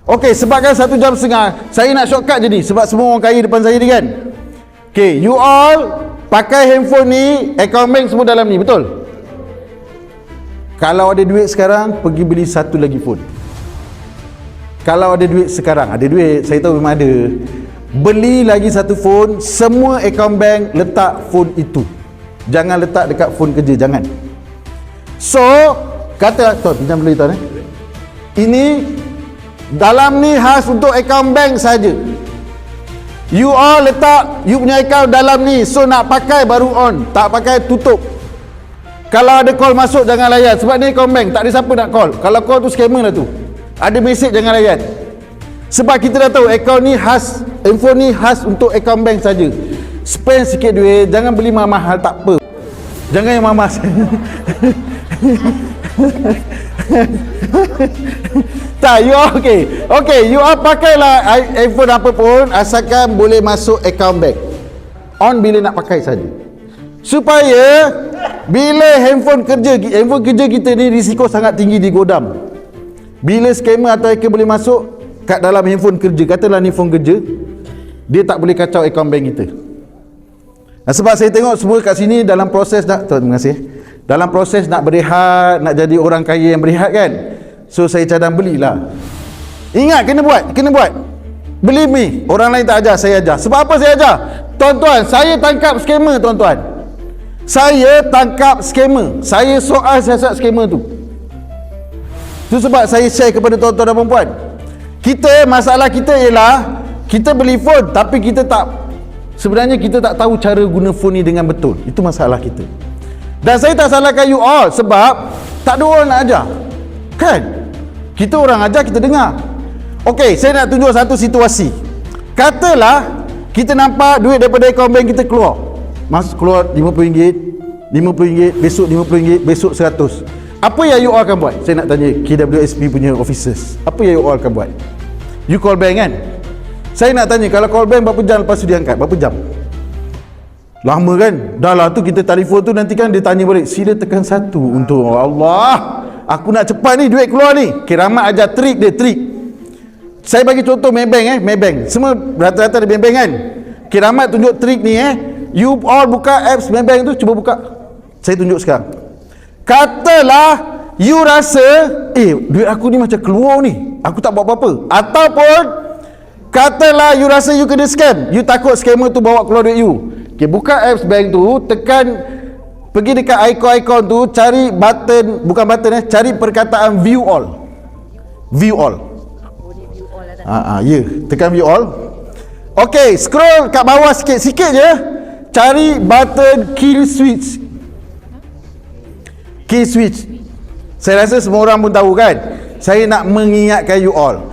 Okey, sebabkan 1 jam setengah, saya nak shortcut je ni sebab semua orang kaya depan saya ni kan. Okey, you all pakai handphone ni, account bank semua dalam ni, betul? Kalau ada duit sekarang, pergi beli satu lagi phone. Kalau ada duit sekarang, ada duit, saya tahu memang ada. Beli lagi satu phone, semua account bank letak phone itu. Jangan letak dekat phone kerja, jangan. So, kata, tuan, pinjam dulu tuan Ini, dalam ni khas untuk account bank saja. You all letak you punya account dalam ni, so nak pakai baru on, tak pakai tutup. Kalau ada call masuk jangan layan, sebab ni account bank, tak ada siapa nak call. Kalau call tu scammer lah tu. Ada mesej jangan layan. Sebab kita dah tahu account ni khas, handphone ni khas untuk account bank saja. Spend sikit duit, jangan beli mahal-mahal, tak apa. Jangan yang mahal. Tak, you okay, you all pakailah iPhone apa pun asalkan boleh masuk account bank. On bila nak pakai saja. Supaya bila handphone kerja kita ni risiko sangat tinggi di godam. Bila scammer atau hacker boleh masuk kat dalam handphone kerja, katalah ni phone kerja, dia tak boleh kacau account bank kita. Nah, sebab saya tengok semua kat sini dalam proses terima kasih. Dalam proses nak berehat, nak jadi orang kaya yang berehat kan. So saya cadang belilah. Ingat kena buat. Believe me, orang lain tak ajar, saya ajar. Sebab apa saya ajar? Tuan-tuan, saya tangkap scammer tuan-tuan. Saya tangkap scammer. Saya soal siasat scammer tu. Itu sebab saya share kepada tuan-tuan dan puan-puan. Masalah kita ialah kita beli phone tapi sebenarnya kita tak tahu cara guna phone ni dengan betul. Itu masalah kita. Dan saya tak salahkan you all sebab tak ada orang nak ajar. Kan? Kita orang ajar, kita dengar. Okey, saya nak tunjuk satu situasi. Katalah kita nampak duit daripada account bank kita keluar RM50, besok RM50, besok RM100. Apa yang you all akan buat? Saya nak tanya KWSP punya officers. Apa yang you all akan buat? You call bank kan? Saya nak tanya, kalau call bank berapa jam lepas tu dia angkat? Berapa jam? Lama kan? Dah lah tu kita telefon tu nanti kan dia tanya balik, sila tekan 1 untuk Allah. Aku nak cepat ni duit keluar ni. Kiramat ajar trik dia, trik. Saya bagi contoh Maybank. Semua rata-rata ada Maybank kan? Kiramat tunjuk trik ni You all buka apps Maybank tu, cuba buka. Saya tunjuk sekarang. Katalah you rasa duit aku ni macam keluar ni, aku tak buat apa-apa. Ataupun katalah you rasa you kena scam, you takut scammer tu bawa keluar duit you. Okay, buka apps bank tu, pergi dekat icon tu, cari button, cari perkataan view all. Tekan view all. Okay, scroll kat bawah sikit je, cari button kill switch. Saya rasa semua orang pun tahu kan. Saya nak mengingatkan you all,